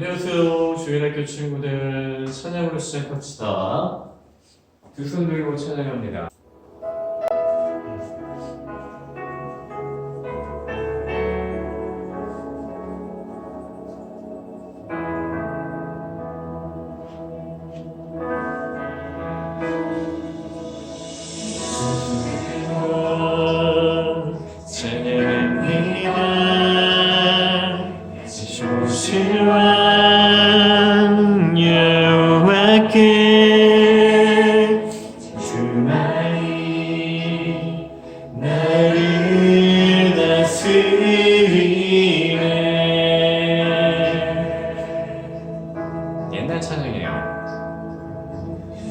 안녕하세요. 주일학교 친구들 찬양으로 시작합시다. 두 손 들고 찬양합니다. 신실한 여호와께 주만이 나를 다스리네. 옛날 찬양이에요.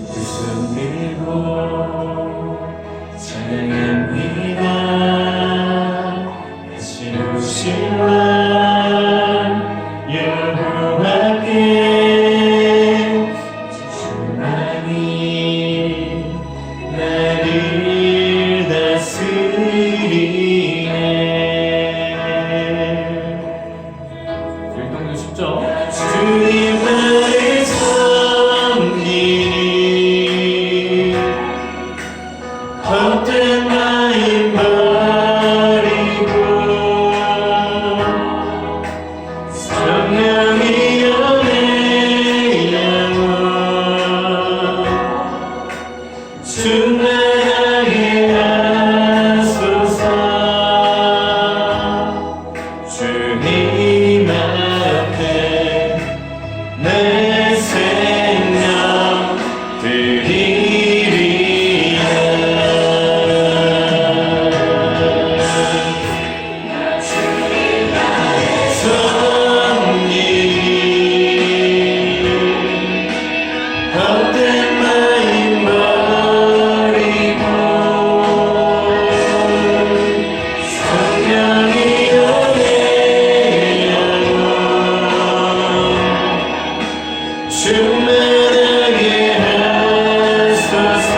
두 손 들고 찬양합니다. 다시 오실 왕 여호와께 주만이 나를 다스리네. 일동도 쉽죠? 주님만을 섬기니 헛된 마음 버리고 성령이여 내 영혼 주 나라게 하소서. 주님 앞에 내 생명 드리리라. 성령이 헛된 마음 버리고 성령이여 내 영혼 충만하게 하소서.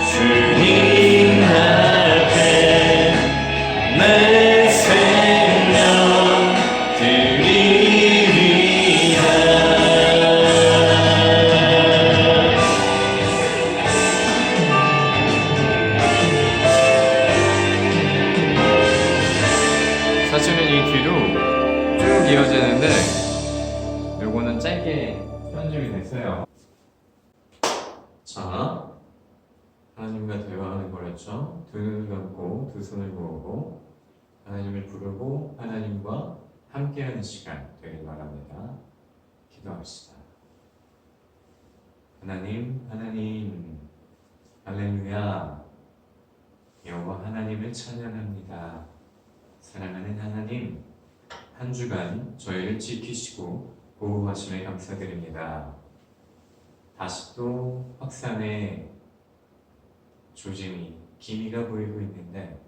주님 앞에 내 생명 드리리라. 사실은 이 뒤로 쭉 이어지는데 요거는 짧게 편집이 됐어요. 자, 하나님과 대화하는 거랬죠. 두 눈을 감고 두 손을 모으고 하나님을 부르고 하나님과 함께하는 시간 되길 바랍니다. 기도합시다. 하나님, 할렐루야. 여호와 하나님을 찬양합니다. 사랑하는 하나님, 한 주간 저희를 지키시고 보호하심에 감사드립니다. 다시 또 확산의 조짐이 기미가 보이고 있는데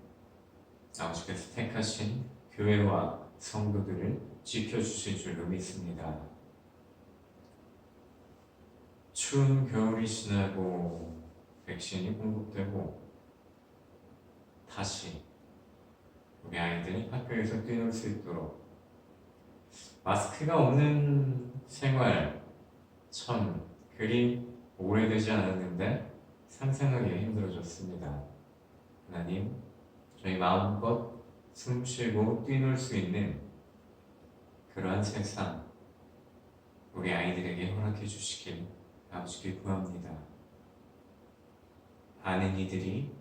아버지께서 택하신 교회와 성도들을 지켜주실 줄로 믿습니다. 추운 겨울이 지나고 백신이 공급되고 다시 우리 아이들이 학교에서 뛰놀 수 있도록 마스크가 없는 생활 참 그리 오래되지 않았는데 상상하기 힘들어졌습니다. 하나님, 저희 마음껏 숨쉬고 뛰놀 수 있는 그러한 세상 우리 아이들에게 허락해 주시길 아버지께 구합니다. 많은 이들이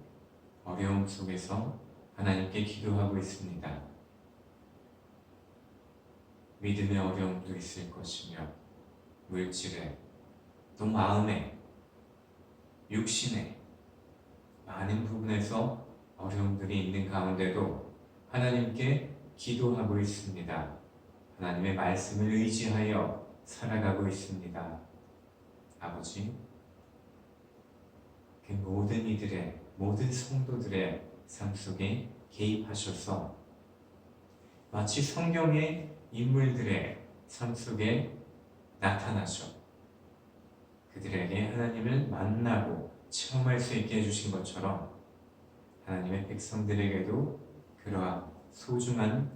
어려움 속에서 하나님께 기도하고 있습니다. 믿음의 어려움도 있을 것이며 물질에 또 마음에 육신에 많은 부분에서 어려움들이 있는 가운데도 하나님께 기도하고 있습니다. 하나님의 말씀을 의지하여 살아가고 있습니다. 아버지, 그 모든 이들의 모든 성도들의 삶 속에 개입하셔서 마치 성경의 인물들의 삶 속에 나타나셔 그들에게 하나님을 만나고 체험할 수 있게 해주신 것처럼 하나님의 백성들에게도 그러한 소중한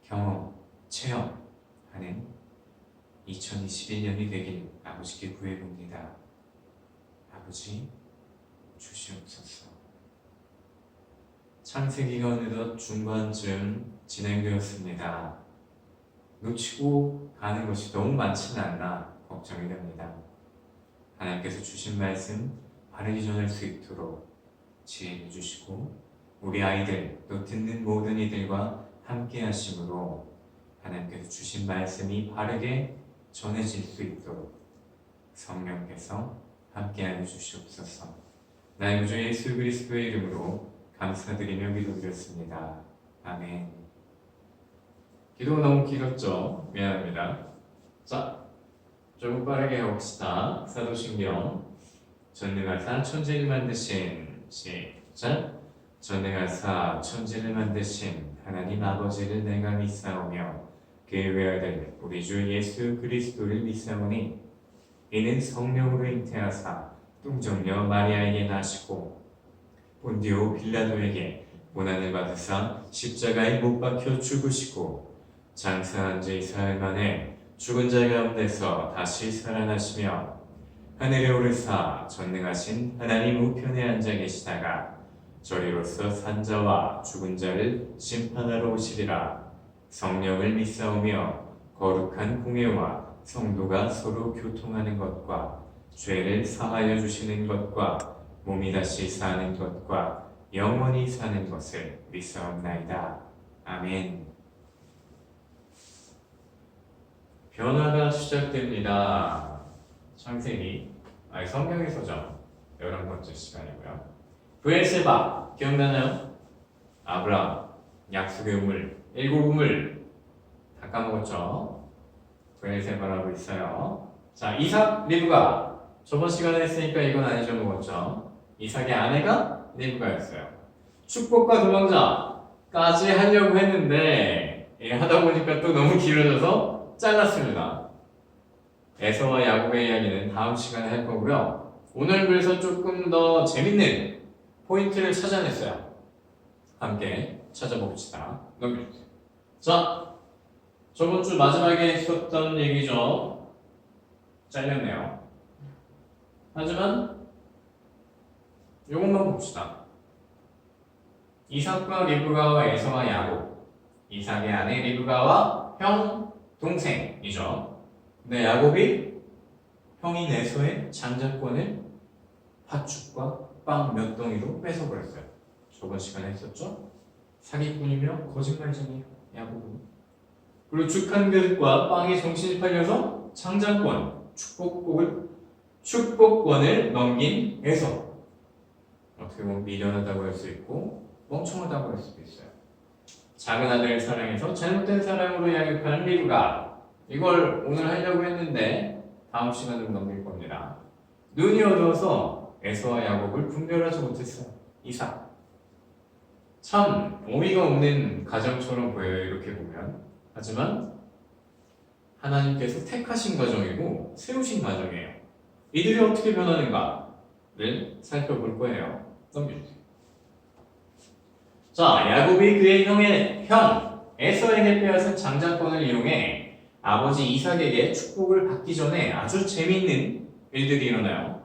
경험, 체험하는 2021년이 되길 아버지께 구해봅니다. 아버지 주시옵소서. 창세기가 어느덧 중반쯤 진행되었습니다. 놓치고 가는 것이 너무 많지는 않나 걱정이 됩니다. 하나님께서 주신 말씀 바르게 전할 수 있도록 지혜를 주시고 우리 아이들 또 듣는 모든 이들과 함께 하심으로 하나님께서 주신 말씀이 바르게 전해질 수 있도록 성령께서 함께하여 주시옵소서. 나의 구주 예수 그리스도의 이름으로 감사드리며 기도드렸습니다. 아멘. 기도 너무 길었죠? 미안합니다. 자, 조금 빠르게 해봅시다. 사도신경 전능하사 천지를 만드신 시작. 전능하사 천지를 만드신 하나님 아버지를 내가 믿사오며 그의 외아들 우리 주 예수 그리스도를 믿사오니 이는 성령으로 잉태하사 뚱정녀 마리아에게 나시고 본디오 빌라도에게 고난을 받으사 십자가에 못 박혀 죽으시고 장사한 지 사흘 만에 죽은 자 가운데서 다시 살아나시며 하늘에 오르사 전능하신 하나님 우편에 앉아 계시다가 저리로서 산자와 죽은 자를 심판하러 오시리라. 성령을 믿사오며 거룩한 공예와 성도가 서로 교통하는 것과 죄를 사하여 주시는 것과 몸이 다시 사는 것과 영원히 사는 것을 믿사옵나이다. 아멘. 변화가 시작됩니다. 창세기 성경에서죠. 11번째 시간이고요. 브엘세바 기억나나요? 아브라함 약속의 우물, 일곱 우물 다 까먹었죠? 브엘세바라고 있어요. 자, 이삭, 리브가 저번 시간에 했으니까 이건 안 잊어먹었죠? 이삭의 아내가 리브가였어요. 축복과 도망자까지 하려고 했는데 하다 보니까 또 너무 길어져서 잘랐습니다. 에서와 야곱의 이야기는 다음 시간에 할 거고요. 오늘 그래서 조금 더 재밌는 포인트를 찾아냈어요. 함께 찾아봅시다. 넘겨주세요. 자, 저번 주 마지막에 했었던 얘기죠. 잘렸네요. 하지만 이것만 봅시다. 이삭과 리브가와 에서와 야곱, 이삭의 아내 리브가와 형, 동생이죠. 근데 야곱이 형인 에서의 장자권을 팥죽과 빵 몇 덩이로 뺏어버렸어요. 저번 시간에 했었죠. 사기꾼이며 거짓말쟁이에요, 야곱은. 그리고 죽 한 그릇과 빵이 정신이 팔려서 장자권, 축복권을 넘긴 에서. 어떻게 보면 미련하다고 할 수 있고 멍청하다고 할 수도 있어요. 작은 아들을 사랑해서 잘못된 사랑으로 양육하는 리브가. 이걸 오늘 하려고 했는데 다음 시간으로 넘길 겁니다. 눈이 어두워서 에서와 야곱을 분별하지 못했어요. 이삭. 참 어이가 없는 가정처럼 보여요, 이렇게 보면. 하지만 하나님께서 택하신 가정이고 세우신 가정이에요. 이들이 어떻게 변하는가를 살펴볼 거예요. 넘겨주세요. 자, 야곱이 그의 형 에서에게 빼앗은 장자권을 이용해 아버지 이삭에게 축복을 받기 전에 아주 재미있는 일들이 일어나요.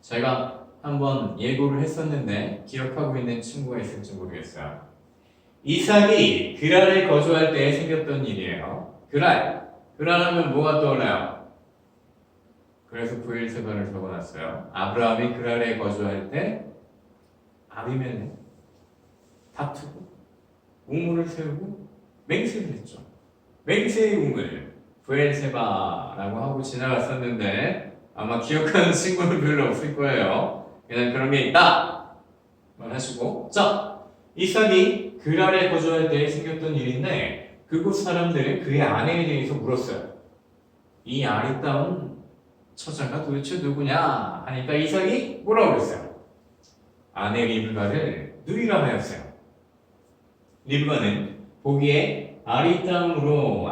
제가 한번 예고를 했었는데 기억하고 있는 친구가 있을지 모르겠어요. 이삭이 그랄에 거주할 때 생겼던 일이에요. 그랄 하면 뭐가 떠올라요? 그래서 브엘세바를 적어놨어요. 아브라함이 그랄에 거주할 때 아비멜렉 다투고 우물을 세우고 맹세를 했죠. 맹세의 우물 브엘세바라고 하고 지나갔었는데 아마 기억하는 친구는 별로 없을 거예요. 그냥 그런 게 있다 말하시고. 자, 이삭이 그랄에 거주할 때 생겼던 일인데 그곳 사람들은 그의 아내에 대해서 물었어요. 이 아리따운 처자가 도대체 누구냐 하니까 이삭이 뭐라고 그랬어요? 아내 리브가를 누이라 하였어요. 리브가는 보기에 아름다움으로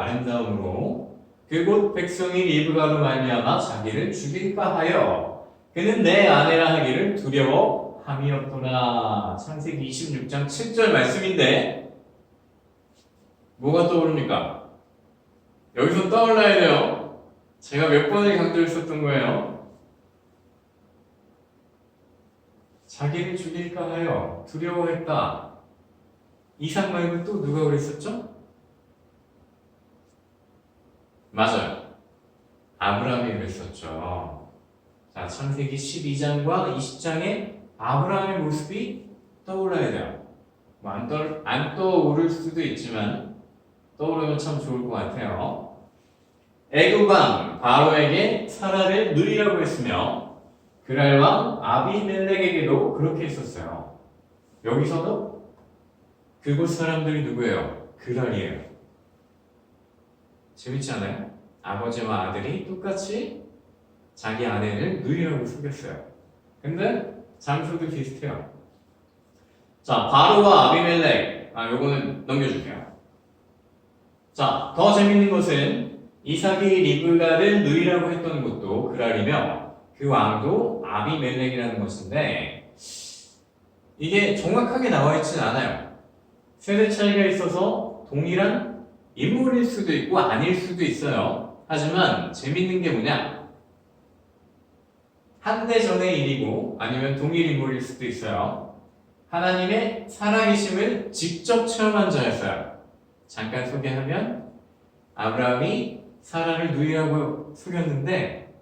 그곳 백성이 리브가로 말미암아 자기를 죽일까 하여 그는 내 아내라 하기를 두려워함이었더라. 창세기 26장 7절 말씀인데 뭐가 떠오릅니까? 여기서 떠올라야 돼요. 제가 몇 번을 강조했었던 거예요. 자기를 죽일까 하여 두려워했다. 이삭 말고 또 누가 그랬었죠? 맞아요. 아브라함이 그랬었죠. 자, 창세기 12장과 20장에 아브라함의 모습이 떠올라야 돼요. 뭐 안 떠오를 수도 있지만 떠오르면 참 좋을 것 같아요. 애굽왕 바로에게 사라를 누리라고 했으며 그랄 왕 아비멜렉에게도 그렇게 했었어요. 여기서도 그곳 사람들이 누구예요? 그랄이에요. 재밌지 않아요? 아버지와 아들이 똑같이 자기 아내를 누리라고 속였어요. 근데 장소도 비슷해요. 자, 바로와 아비멜렉. 요거는 넘겨줄게요. 자, 더 재밌는 것은 이삭이 리브가를 누이라고 했던 곳도 그랄이며 그 왕도 아비멜렉이라는 것인데 이게 정확하게 나와 있진 않아요. 세대 차이가 있어서 동일한 인물일 수도 있고 아닐 수도 있어요. 하지만 재밌는 게 뭐냐? 한 대 전의 일이고 아니면 동일 인물일 수도 있어요. 하나님의 살아계심을 직접 체험한 자였어요. 잠깐 소개하면 아브라함이 사라를 누이라고 속였는데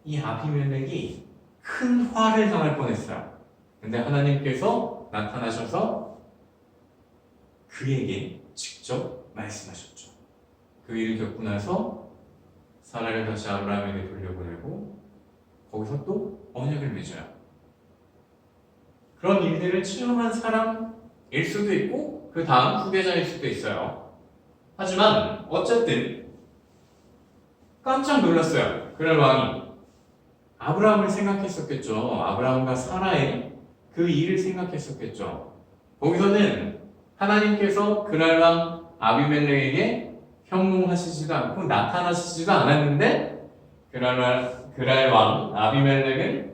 이 아비멜렉이 큰 화를 당할 뻔했어요. 근데 하나님께서 나타나셔서 그에게 직접 말씀하셨죠. 그 일을 겪고 나서 사라를 다시 아브라함에게 돌려보내고 거기서 또 언약을 맺어요. 그런 일들을 체험한 사람일 수도 있고 그 다음 후계자일 수도 있어요. 하지만 어쨌든 깜짝 놀랐어요. 그럴 왕이 아브라함을 생각했었겠죠. 아브라함과 사라의 그 일을 생각했었겠죠. 거기서는 하나님께서 그랄 왕 아비멜렉에게 형용하시지도 않고 나타나시지도 않았는데 그랄 왕 아비멜렉은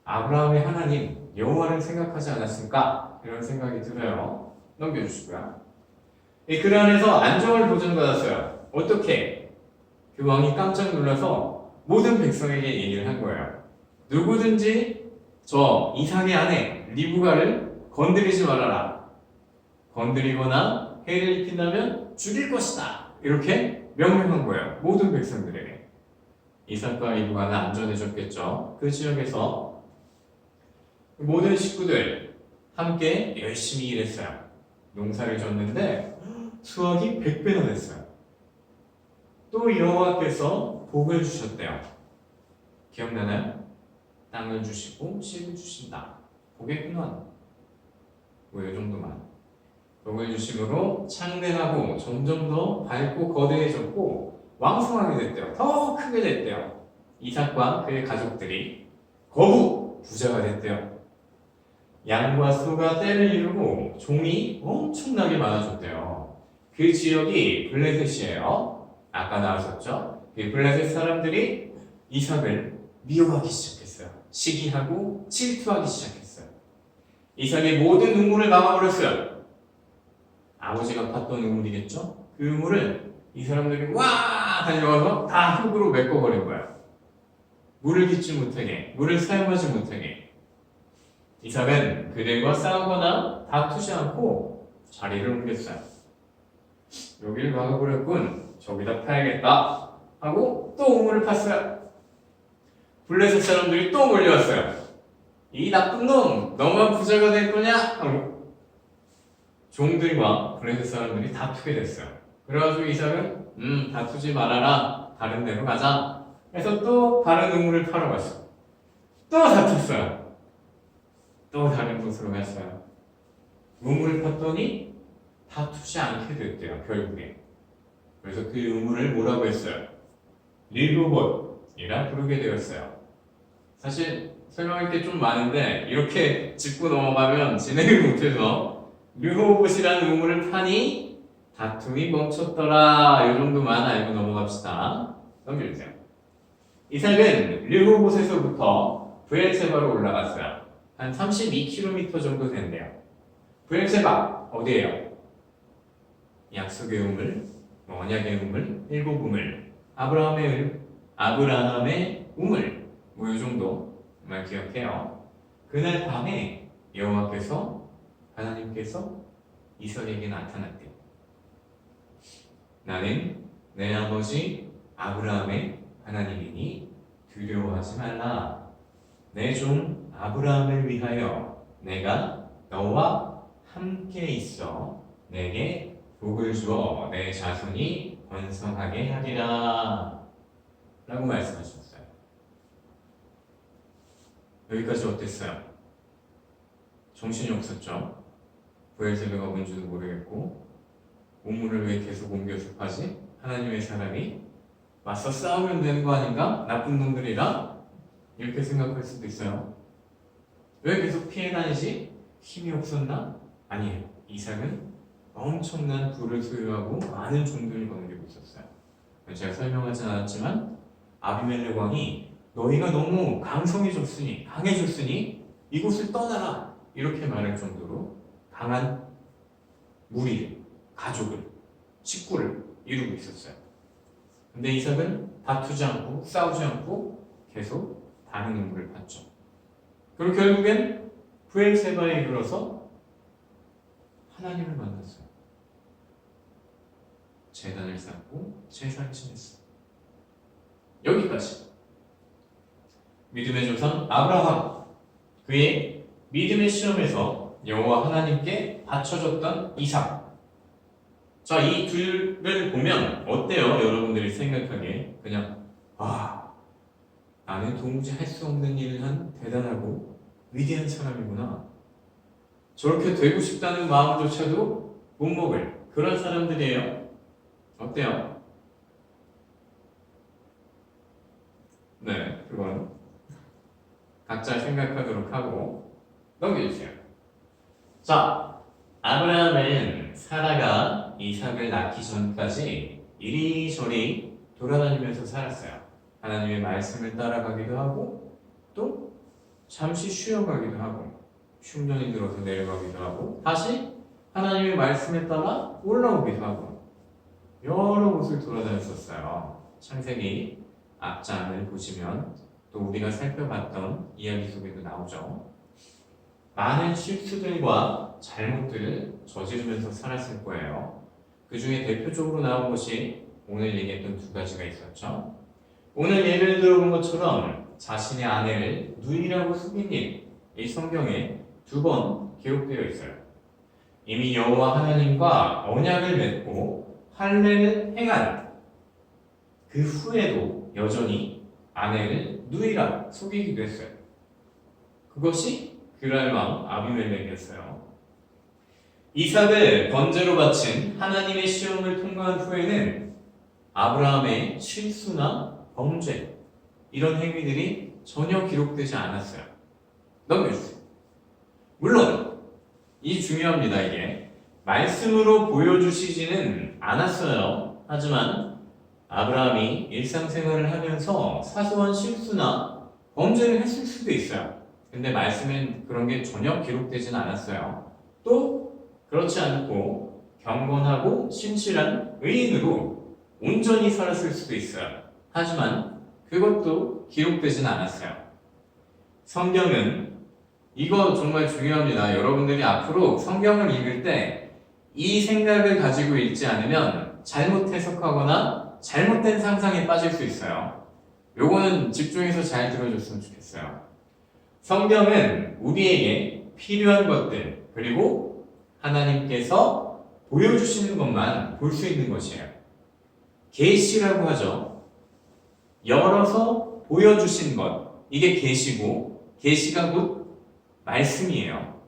아브라함의 하나님 여호와를 생각하지 않았을까? 이런 생각이 들어요. 넘겨주시고요. 그 안에서 안정을 보전받았어요. 어떻게? 그 왕이 깜짝 놀라서 모든 백성에게 얘기를 한 거예요. 누구든지 저 이삭의 아내 리브가를 건드리지 말아라. 건드리거나 해를 입힌다면 죽일 것이다. 이렇게 명령한 거예요. 모든 백성들에게. 이삭과 리브가는 안전해졌겠죠. 그 지역에서 모든 식구들 함께 열심히 일했어요. 농사를 졌는데 수확이 100배나 됐어요. 또 여호와께서 복을 주셨대요. 기억나나요? 땅을 주시고 씨를 주신다. 복의 근원. 뭐 이 정도만. 복을 주심으로 창대하고 점점 더 밝고 거대해졌고 왕성하게 됐대요. 더 크게 됐대요. 이삭과 그의 가족들이 거부 부자가 됐대요. 양과 소가 떼를 이루고 종이 엄청나게 많아졌대요. 그 지역이 블레셋이에요. 아까 나왔었죠? 그 블레셋 사람들이 이삭을 미워하기 시작했어요. 시기하고 질투하기 시작했어요. 이삭의 모든 우물을 막아버렸어요. 아버지가 팠던 우물이겠죠? 그 우물을 이 사람들이 와 달려와서 다 흙으로 메꿔버린 거예요. 물을 깃지 못하게, 물을 사용하지 못하게. 이삭은 그들과 싸우거나 다투지 않고 자리를 옮겼어요. 여기를 막아버렸군. 저기다 파야겠다 하고 또 우물을 팠어요. 블레셋 사람들이 또 몰려왔어요. 이 나쁜 놈, 너만 부자가 될 거냐? 하고 종들과 블레셋 사람들이 다투게 됐어요. 그래가지고 이삭은 다투지 말아라. 다른 데로 가자. 그래서 또 다른 우물을 파러 갔어요. 또 다퉜어요. 또 다른 곳으로 갔어요. 우물을 팠더니 다투지 않게 됐대요. 결국에. 그래서 그 우물을 뭐라고 했어요? 르호봇이라 부르게 되었어요. 사실 설명할 게 좀 많은데 이렇게 짚고 넘어가면 진행을 못해서 르호봇이라는 우물을 파니 다툼이 멈췄더라. 이 정도만 알고 넘어갑시다. 넘겨주세요. 이삭은 르호봇에서부터 브엘세바로 올라갔어요. 한 32km 정도 된대요. 브엘세바 어디예요? 약속의 우물 언약의 우물, 일곱 우물, 아브라함의 우물, 뭐 이 정도만 기억해요. 그날 밤에 여호와께서 하나님께서 이삭에게 나타났대요. 나는 내 아버지 아브라함의 하나님이니 두려워하지 말라. 내 종 아브라함을 위하여 내가 너와 함께 있어 내게 복을 주어 내 자손이 번성하게 하리라 라고 말씀하셨어요. 여기까지 어땠어요? 정신이 없었죠? 부엘세바가 뭔지도 모르겠고 우물을 왜 계속 옮겨서 파지? 하나님의 사람이 맞서 싸우면 되는 거 아닌가? 나쁜 놈들이랑 이렇게 생각할 수도 있어요. 왜 계속 피해 다니지? 힘이 없었나? 아니에요. 이삭은 엄청난 부를 소유하고 많은 종들을 거느리고 있었어요. 제가 설명하지 않았지만 아비멜렉 왕이 너희가 너무 강해졌으니 이곳을 떠나라 이렇게 말할 정도로 강한 무리를, 가족을, 식구를 이루고 있었어요. 근데 이삭은 다투지 않고 싸우지 않고 계속 다른 인물을 봤죠. 그리고 결국엔 부엘세바에 이르러서 하나님을 만났어요. 제단을 쌓고 제사를 지냈어요. 여기까지. 믿음의 조상 아브라함, 그의 믿음의 시험에서 여호와 하나님께 바쳐졌던 이삭. 자, 이 둘을 보면 어때요? 여러분들이 생각하기에 그냥 나는 도무지 할 수 없는 일을 한 대단하고 위대한 사람이구나. 저렇게 되고 싶다는 마음조차도 못 먹을 그런 사람들이에요. 어때요? 네, 그건 각자 생각하도록 하고 넘겨주세요. 자, 아브라함은 사라가 이삭을 낳기 전까지 이리저리 돌아다니면서 살았어요. 하나님의 말씀을 따라가기도 하고 또 잠시 쉬어가기도 하고 흉년이 들어서 내려가기도 하고 다시 하나님의 말씀에 따라 올라오기도 하고 여러 곳을 돌아다녔었어요. 창세기 앞장을 보시면 또 우리가 살펴봤던 이야기 속에도 나오죠. 많은 실수들과 잘못들을 저지르면서 살았을 거예요. 그 중에 대표적으로 나온 것이 오늘 얘기했던 두 가지가 있었죠. 오늘 예를 들어본 것처럼 자신의 아내를 누이라고 속인 일, 이 성경에 2번 기록되어 있어요. 이미 여호와 하나님과 언약을 맺고 할례를 행한 그 후에도 여전히 아내를 누이라 속이기도 했어요. 그것이 그랄 왕 아비멜렉이었어요. 이삭을 번제로 바친 하나님의 시험을 통과한 후에는 아브라함의 실수나 범죄 이런 행위들이 전혀 기록되지 않았어요. 넘겨주세요. 물론 이 중요합니다. 이게 말씀으로 보여주시지는 않았어요. 하지만 아브라함이 일상생활을 하면서 사소한 실수나 범죄를 했을 수도 있어요. 근데 말씀엔 그런 게 전혀 기록되진 않았어요. 또 그렇지 않고 경건하고 신실한 의인으로 온전히 살았을 수도 있어요. 하지만 그것도 기록되진 않았어요. 성경은 이거 정말 중요합니다. 여러분들이 앞으로 성경을 읽을 때 이 생각을 가지고 읽지 않으면 잘못 해석하거나 잘못된 상상에 빠질 수 있어요. 요거는 집중해서 잘 들어줬으면 좋겠어요. 성경은 우리에게 필요한 것들 그리고 하나님께서 보여주시는 것만 볼 수 있는 것이에요. 계시라고 하죠. 열어서 보여주신 것 이게 계시고 계시가 곧 말씀이에요.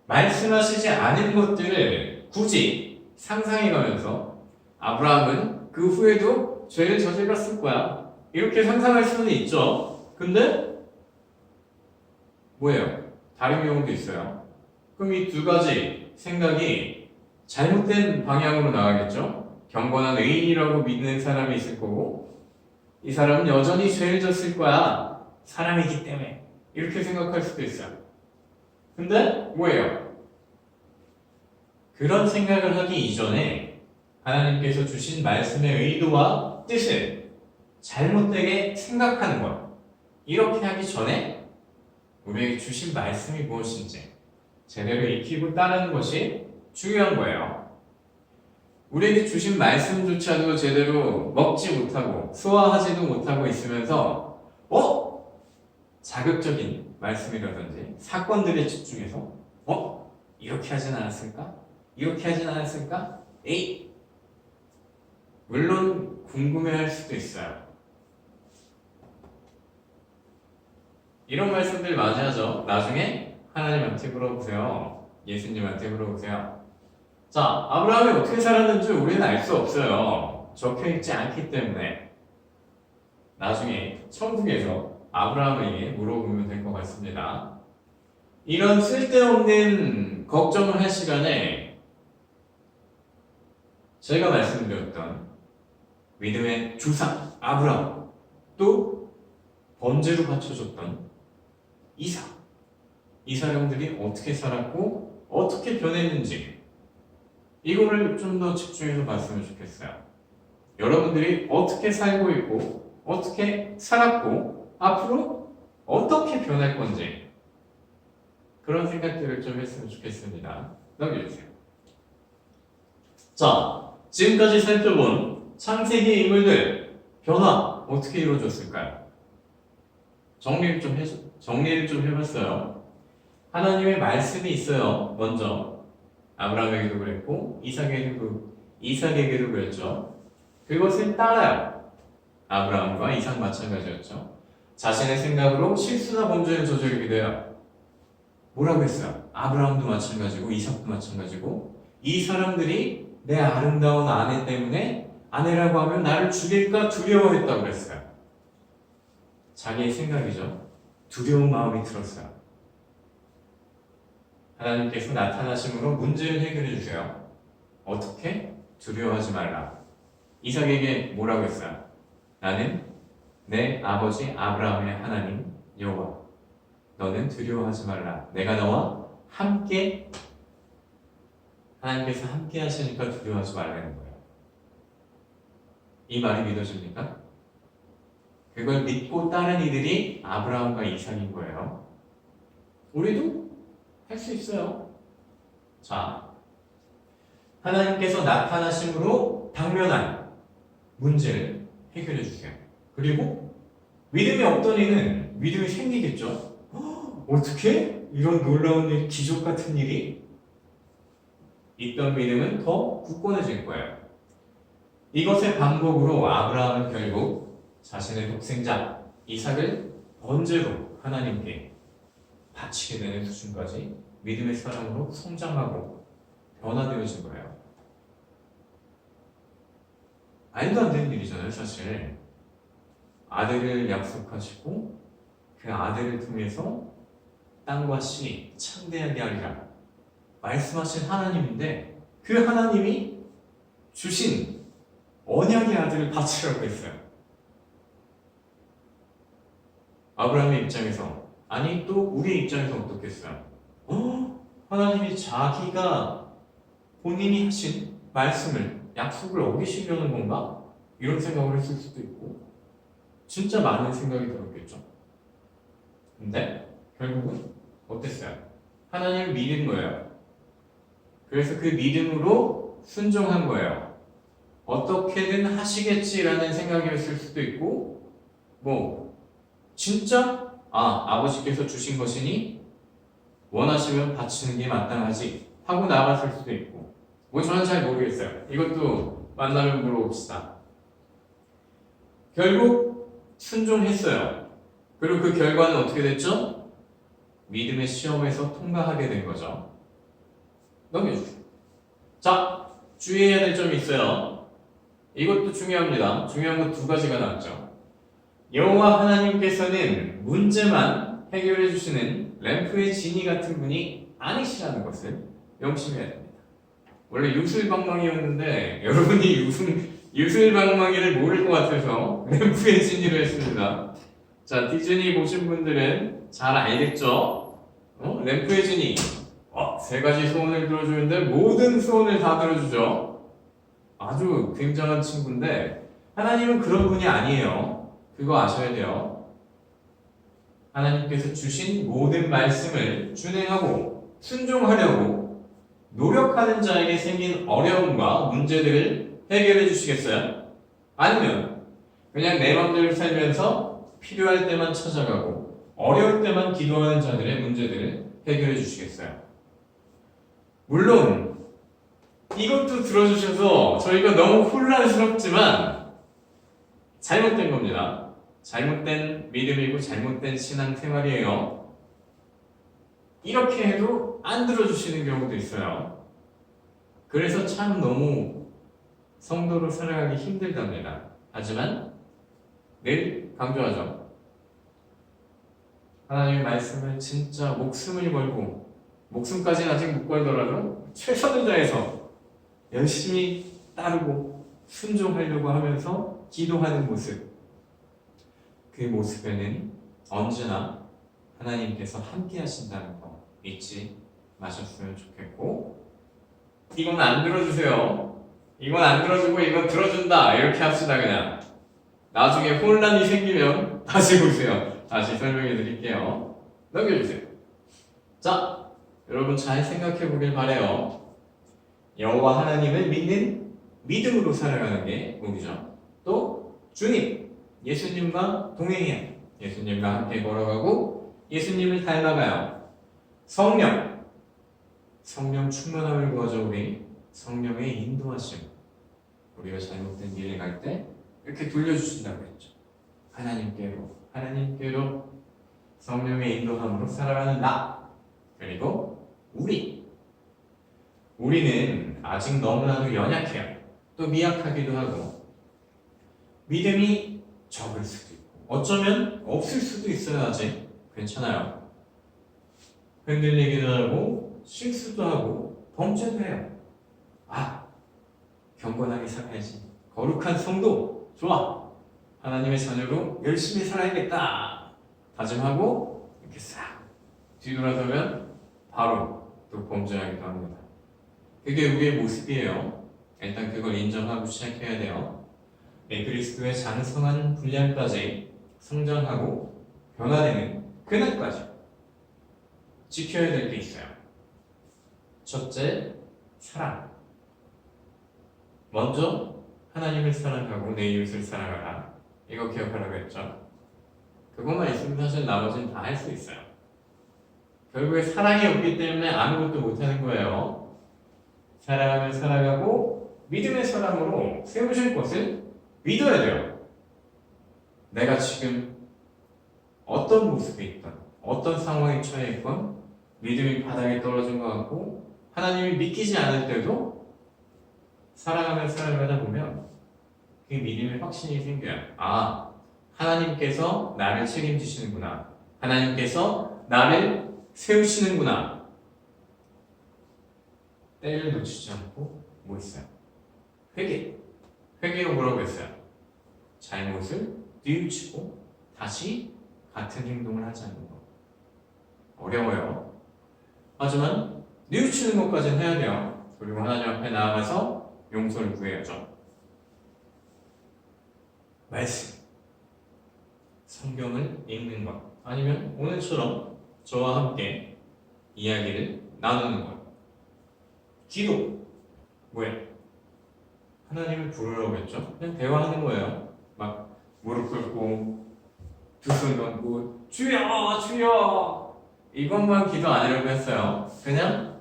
말씀하시지 않은 것들을 굳이 상상해가면서 아브라함은 그 후에도 죄를 저질렀을 거야 이렇게 상상할 수는 있죠. 근데 뭐예요? 다른 경우도 있어요. 그럼 이 두 가지 생각이 잘못된 방향으로 나가겠죠? 경건한 의인이라고 믿는 사람이 있을 거고 이 사람은 여전히 죄를 졌을 거야. 사람이기 때문에 이렇게 생각할 수도 있어요. 근데 뭐예요? 그런 생각을 하기 이전에 하나님께서 주신 말씀의 의도와 뜻을 잘못되게 생각하는 것. 이렇게 하기 전에 우리에게 주신 말씀이 무엇인지 제대로 익히고 따르는 것이 중요한 거예요. 우리에게 주신 말씀조차도 제대로 먹지 못하고 소화하지도 못하고 있으면서 자극적인 말씀이라든지 사건들에 집중해서 이렇게 하진 않았을까? 이렇게 하진 않았을까? 에이! 물론 궁금해할 수도 있어요. 이런 말씀들 많이 하죠. 나중에 하나님한테 물어보세요. 예수님한테 물어보세요. 자, 아브라함이 어떻게 살았는지 우리는 알 수 없어요. 적혀있지 않기 때문에 나중에 천국에서 아브라함에게 물어보면 될 것 같습니다. 이런 쓸데없는 걱정을 할 시간에 제가 말씀드렸던 믿음의 조상 아브라함, 또 번제로 바쳐줬던 이 사람들이 어떻게 살았고 어떻게 변했는지 이거를 좀 더 집중해서 봤으면 좋겠어요. 여러분들이 어떻게 살고 있고 어떻게 살았고 앞으로 어떻게 변할 건지 그런 생각들을 좀 했으면 좋겠습니다. 넘겨주세요. 자, 지금까지 살펴본 창세기의 인물들 변화 어떻게 이루어졌을까요? 정리를 좀 해봤어요. 하나님의 말씀이 있어요. 먼저 아브라함에게도 그랬고 이삭에게도 그랬죠. 그것을 따라요. 아브라함과 이삭 마찬가지였죠. 자신의 생각으로 실수나 범죄를 저지르기도 해요. 뭐라고 했어요? 아브라함도 마찬가지고 이삭도 마찬가지고 이 사람들이 내 아름다운 아내 때문에 아내라고 하면 나를 죽일까 두려워했다고 그랬어요. 자기의 생각이죠. 두려운 마음이 들었어요. 하나님께서 나타나심으로 문제를 해결해 주세요. 어떻게? 두려워하지 말라. 이삭에게 뭐라고 했어요? 나는 내 아버지 아브라함의 하나님 여호와. 너는 두려워하지 말라. 내가 너와 함께 하나님께서 함께 하시니까 두려워하지 말라는 거예요. 이 말이 믿어집니까? 그걸 믿고 따른 이들이 아브라함과 이삭인 거예요. 우리도 할 수 있어요. 자, 하나님께서 나타나심으로 당면한 문제를 해결해 주세요. 그리고 믿음이 없던 이는 믿음이 생기겠죠. 어떻게? 이런 놀라운 일, 기적 같은 일이? 있던 믿음은 더 굳건해질 거예요. 이것의 반복으로 아브라함은 결국 자신의 독생자 이삭을 번제로 하나님께 바치게 되는 수준까지 믿음의 사람으로 성장하고 변화되어진 거예요. 말도 안 되는 일이잖아요, 사실. 아들을 약속하시고 그 아들을 통해서 땅과 씨 창대하게 하리라 말씀하신 하나님인데 그 하나님이 주신 언약의 아들을 바치라고 했어요. 아브라함의 입장에서 아니 또 우리의 입장에서 어떻겠어요? 하나님이 자기가 본인이 하신 말씀을 약속을 어기시려는 건가? 이런 생각을 했을 수도 있고 진짜 많은 생각이 들었겠죠. 근데 결국은 어땠어요? 하나님을 믿은 거예요. 그래서 그 믿음으로 순종한 거예요. 어떻게든 하시겠지라는 생각이었을 수도 있고 진짜 아버지께서 주신 것이니 원하시면 바치는 게 마땅하지 하고 나갔을 수도 있고 저는 잘 모르겠어요. 이것도 만나면 물어봅시다. 결국 순종했어요. 그리고 그 결과는 어떻게 됐죠? 믿음의 시험에서 통과하게 된 거죠. 넘겨주세요. 자, 주의해야 될 점이 있어요. 이것도 중요합니다. 중요한 건 두 가지가 나왔죠. 여호와 하나님께서는 문제만 해결해 주시는 램프의 지니 같은 분이 아니시라는 것을 명심해야 됩니다. 원래 유술방망이였는데 여러분이 유술방망이를 모를 것 같아서 램프의 지니를 했습니다. 자, 디즈니 보신 분들은 잘 알겠죠? 램프의 지니 세 가지 소원을 들어주는데 모든 소원을 다 들어주죠. 아주 굉장한 친구인데 하나님은 그런 분이 아니에요. 그거 아셔야 돼요. 하나님께서 주신 모든 말씀을 준행하고 순종하려고 노력하는 자에게 생긴 어려움과 문제들을 해결해 주시겠어요? 아니면 그냥 내 맘대로 살면서 필요할 때만 찾아가고 어려울 때만 기도하는 자들의 문제들을 해결해 주시겠어요? 물론 이것도 들어주셔서 저희가 너무 혼란스럽지만 잘못된 겁니다. 잘못된 믿음이고 잘못된 신앙생활이에요. 이렇게 해도 안 들어주시는 경우도 있어요. 그래서 참 너무 성도로 살아가기 힘들답니다. 하지만 늘 강조하죠. 하나님의 말씀을 진짜 목숨을 걸고 목숨까지는 아직 못 걸더라도 최선을 다해서 열심히 따르고 순종하려고 하면서 기도하는 모습, 그 모습에는 언제나 하나님께서 함께 하신다는 거 잊지 마셨으면 좋겠고, 이건 안 들어주세요. 이건 안 들어주고 이건 들어준다 이렇게 합시다. 그냥 나중에 혼란이 생기면 다시 보세요. 다시 설명해 드릴게요. 넘겨주세요. 자, 여러분 잘 생각해 보길 바래요. 여호와 하나님을 믿는 믿음으로 살아가는 게 목이죠. 또 주님, 예수님과 동행해요. 예수님과 함께 걸어가고 예수님을 닮아가요. 성령, 성령 충만함을 구하죠. 우리 성령의 인도하심, 우리가 잘못된 길을 갈 때 이렇게 돌려주신다고 했죠. 하나님께로 성령의 인도함으로 살아가는 나, 그리고 우리는 아직 너무나도 연약해요. 또 미약하기도 하고 믿음이 적을 수도 있고 어쩌면 없을 수도 있어요. 아직 괜찮아요. 흔들리기도 하고 실수도 하고 범죄도 해요. 경건하게 살아야지. 거룩한 성도 좋아. 하나님의 자녀로 열심히 살아야겠다 다짐하고 이렇게 싹 뒤돌아서면 바로 또 범죄하기도 합니다. 그게 우리의 모습이에요. 일단 그걸 인정하고 시작해야 돼요. 그리스도의 장성한 분량까지 성장하고 변화되는 그날까지 지켜야 될 게 있어요. 첫째, 사랑. 먼저 하나님을 사랑하고 내 이웃을 사랑하라. 이거 기억하라고 했죠. 그것만 있으면 사실 나머지는 다 할 수 있어요. 결국에 사랑이 없기 때문에 아무것도 못하는 거예요. 사랑하며 살아가고 믿음의 사람으로 세우실 것을 믿어야 돼요. 내가 지금 어떤 모습에 있건 어떤 상황에 처해 있건 믿음이 바닥에 떨어진 것 같고 하나님이 믿기지 않을 때도 살아가며 살아가다 보면 그 믿음의 확신이 생겨요. 하나님께서 나를 책임지시는구나. 하나님께서 나를 세우시는구나. 때를 놓치지 않고 뭐 있어요? 회개로 뭐라고 했어요? 잘못을 뉘우치고 다시 같은 행동을 하지 않는 것. 어려워요. 하지만 뉘우치는 것까지는 해야 돼요. 그리고 하나님 앞에 나아가서 용서를 구해야죠. 말씀, 성경을 읽는 것, 아니면 오늘처럼 저와 함께 이야기를 나누는 것. 기도, 뭐예요? 하나님을 부르라고 했죠? 그냥 대화하는 거예요. 막 무릎 꿇고 두 손 얹고 주여 주여 이것만 기도 아니라고 했어요. 그냥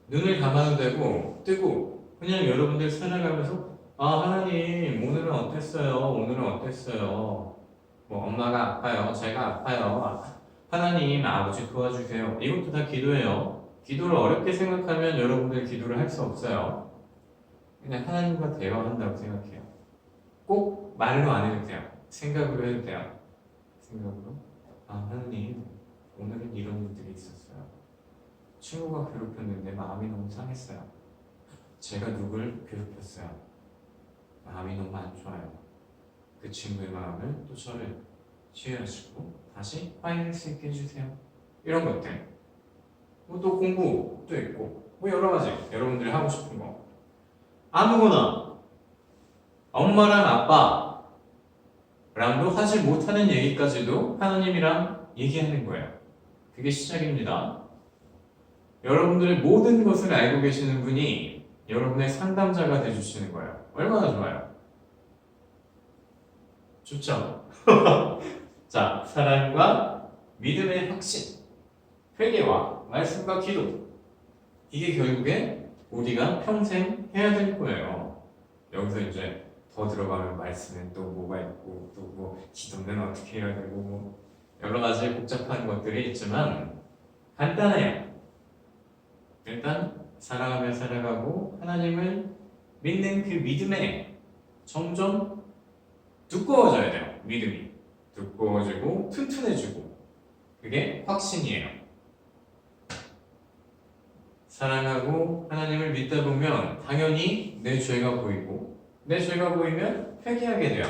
눈을 감아도 되고 뜨고 그냥 여러분들 살아가면서 하나님 오늘은 어땠어요? 뭐 엄마가 아파요, 제가 아파요. 하나님 아버지 도와주세요. 이것도 다 기도예요. 기도를 어렵게 생각하면 여러분들 기도를 할 수 없어요. 그냥 하나님과 대화한다고 생각해요. 꼭 말로 안 해도 돼요. 생각으로 해도 돼요. 생각으로 하나님 오늘은 이런 일들이 있었어요. 친구가 괴롭혔는데 마음이 너무 상했어요. 제가 누굴 괴롭혔어요. 마음이 너무 안 좋아요. 그 친구의 마음을 또 저를 치유하시고 다시 화해할 수 있게 해주세요. 이런 것들. 또 공부도 있고 뭐 여러 가지 여러분들이 하고 싶은 거. 아무거나 엄마랑 아빠랑도 하지 못하는 얘기까지도 하나님이랑 얘기하는 거예요. 그게 시작입니다. 여러분들의 모든 것을 알고 계시는 분이 여러분의 상담자가 되주시는 거예요. 얼마나 좋아요? 좋죠? 자, 사랑과 믿음의 확신, 회개와 말씀과 기도. 이게 결국에 우리가 평생 해야 될 거예요. 여기서 이제 더 들어가면 말씀은 또 뭐가 있고 또 뭐 기도는 어떻게 해야 되고 뭐 여러 가지 복잡한 것들이 있지만 간단해요. 일단 사랑하며 살아가고 하나님을 믿는 그 믿음에 점점 두꺼워져야 돼요. 믿음이 두꺼워지고 튼튼해지고 그게 확신이에요. 사랑하고 하나님을 믿다 보면 당연히 내 죄가 보이고 내 죄가 보이면 회개하게 돼요.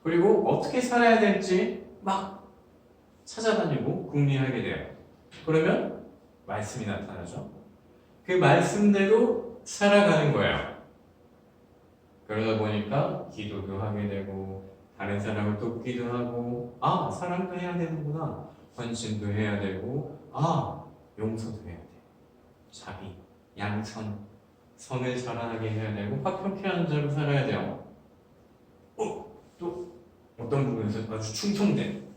그리고 어떻게 살아야 될지 막 찾아다니고 궁리하게 돼요. 그러면 말씀이 나타나죠. 그 말씀대로 살아가는 거예요. 그러다 보니까 기도도 하게 되고 다른 사람을 돕기도 하고 아 사랑도 해야 되는구나 헌신도 해야 되고 아 용서도 해야 돼 자비 양선 선을 자라나게 해야 되고 화평케 하는 자로 살아야 돼요. 또 어떤 부분에서 아주 충성된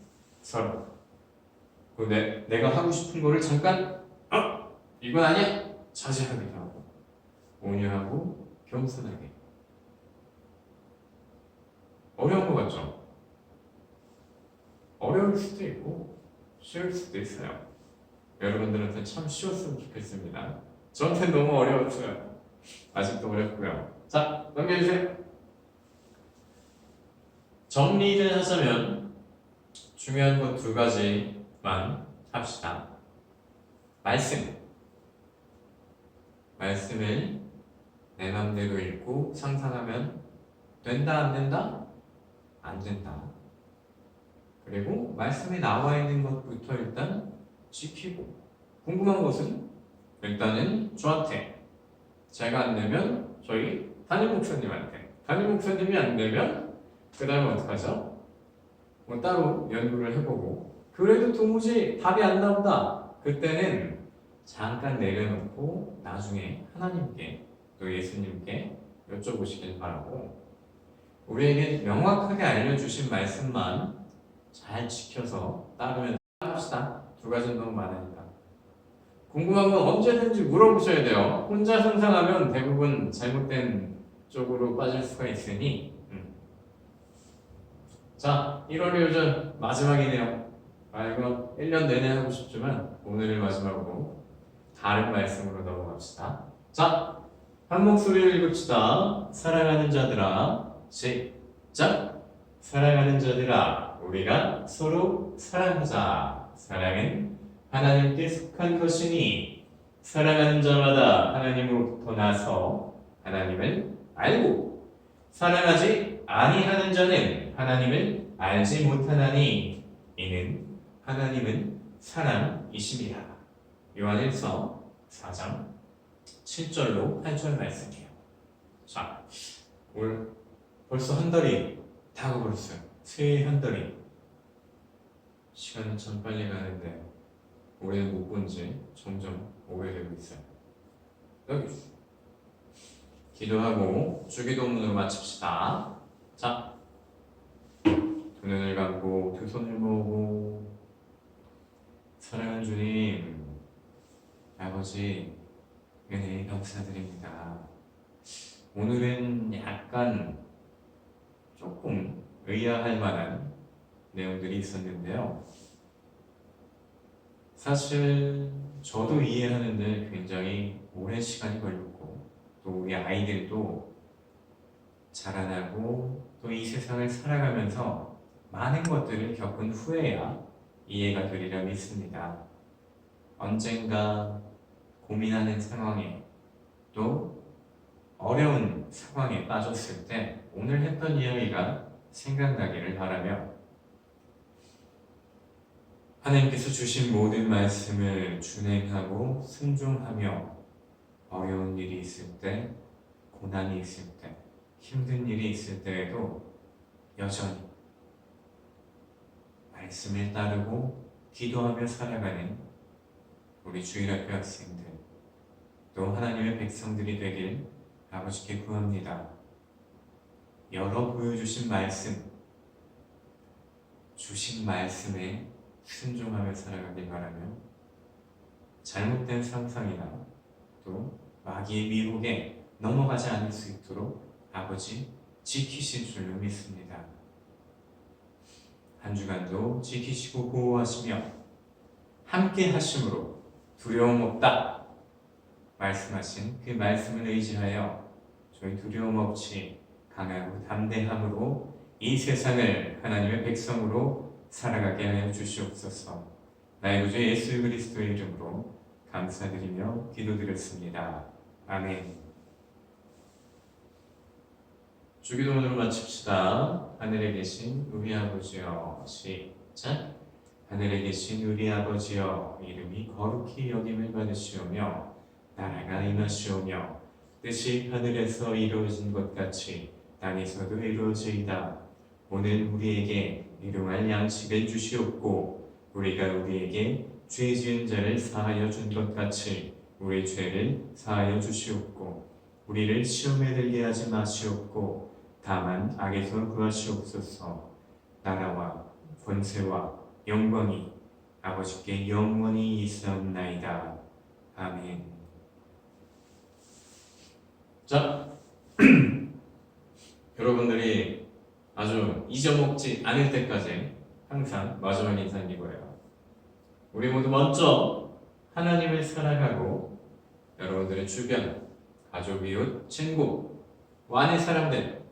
서로 내가 하고 싶은 거를 잠깐 이건 아니야 자제하기도 하고 온유하고 겸손하게. 어려운 거 같죠? 어려울 수도 있고 쉬울 수도 있어요. 여러분들한테 참 쉬웠으면 좋겠습니다. 저한테 너무 어려웠어요. 아직도 어렵고요. 자, 넘겨주세요. 정리를 하자면 중요한 것 두 가지만 합시다. 말씀을 내 맘대로 읽고 상상하면 된다 안 된다? 안 된다. 그리고 말씀에 나와 있는 것부터 일단 지키고 궁금한 것은 일단은 저한테 제가 안 되면 저희 담임 목사님한테 담임 목사님이 안 되면 그 다음에 어떡하죠? 뭐 따로 연구를 해보고 그래도 도무지 답이 안 나온다. 그때는 잠깐 내려놓고 나중에 하나님께 또 예수님께 여쭤보시길 바라고 우리에게 명확하게 알려주신 말씀만 잘 지켜서 따르면 합시다. 두 가지는 너무 많으니까. 궁금한 건 언제든지 물어보셔야 돼요. 혼자 상상하면 대부분 잘못된 쪽으로 빠질 수가 있으니 자, 1월 요즘 마지막이네요. 이거 1년 내내 하고 싶지만 오늘을 마지막으로 다른 말씀으로 넘어갑시다. 자, 한 목소리를 읽읍시다. 사랑하는 자들아 시작! 사랑하는 자들아 우리가 서로 사랑하자. 사랑은 하나님께 속한 것이니 사랑하는 자마다 하나님으로부터 나서 하나님을 알고 사랑하지 아니하는 자는 하나님을 알지 못하나니 이는 하나님은 사랑이심이라. 요한일서 4장 7절로 8절 말씀이에요. 자, 올 벌써 한 달이 다 가버렸어요. 새해 한 달이. 시간은 참 빨리 가는데 올해는 못 본 지 점점 오래되고 있어요. 여기 기도하고 주기도문으로 마칩시다. 자, 두 눈을 감고 두 손을 모으고 사랑하는 주님 아버지 은혜에 감사드립니다. 오늘은 약간 조금 의아할 만한 내용들이 있었는데요. 사실 저도 이해하는데 굉장히 오랜 시간이 걸렸고 또 우리 아이들도 자라나고 또 이 세상을 살아가면서 많은 것들을 겪은 후에야 이해가 되리라 믿습니다. 언젠가 고민하는 상황에 또 어려운 상황에 빠졌을 때 오늘 했던 이야기가 생각나기를 바라며 하나님께서 주신 모든 말씀을 준행하고 순종하며 어려운 일이 있을 때 고난이 있을 때, 힘든 일이 있을 때에도 여전히 말씀을 따르고 기도하며 살아가는 우리 주일학교 학생들, 또 하나님의 백성들이 되길 아버지께 구합니다. 여러 보여주신 말씀, 주신 말씀에 순종하며 살아가길 바라며 잘못된 상상이나 또 마귀의 미혹에 넘어가지 않을 수 있도록 아버지 지키실 줄로 믿습니다. 한 주간도 지키시고 보호하시며 함께 하심으로 두려움 없다 말씀하신 그 말씀을 의지하여 저희 두려움 없이 강하고 담대함으로 이 세상을 하나님의 백성으로 살아가게 하여 주시옵소서. 나의 구주 예수 그리스도의 이름으로 감사드리며 기도드렸습니다. 아멘. 주기도문으로 마칩시다. 하늘에 계신 우리 아버지여, 시작. 하늘에 계신 우리 아버지여, 이름이 거룩히 여김을 받으시오며 나라가 임하시오며 뜻이 하늘에서 이루어진 것 같이 땅에서도 이루어지이다. 오늘 우리에게 일용할 양식을 주시옵고 우리가 우리에게 죄 지은 자를 사하여 준 것 같이 우리 죄를 사하여 주시옵고 우리를 시험에 들게 하지 마시옵고 다만 악에서 구하시옵소서. 나라와 권세와 영광이 아버지께 영원히 있사옵나이다. 아멘. 자, 여러분들이 아주 잊어먹지 않을 때까지 항상 마지막 인사는 이거예요. 우리 모두 먼저 하나님을 사랑하고 여러분들의 주변, 가족, 이웃, 친구, 많은 사람들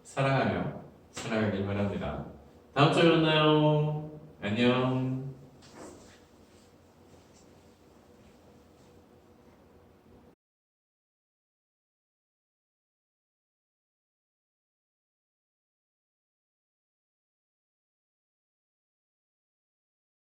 사랑하며 살아가길 바랍니다. 다음 주에 만나요. 안녕.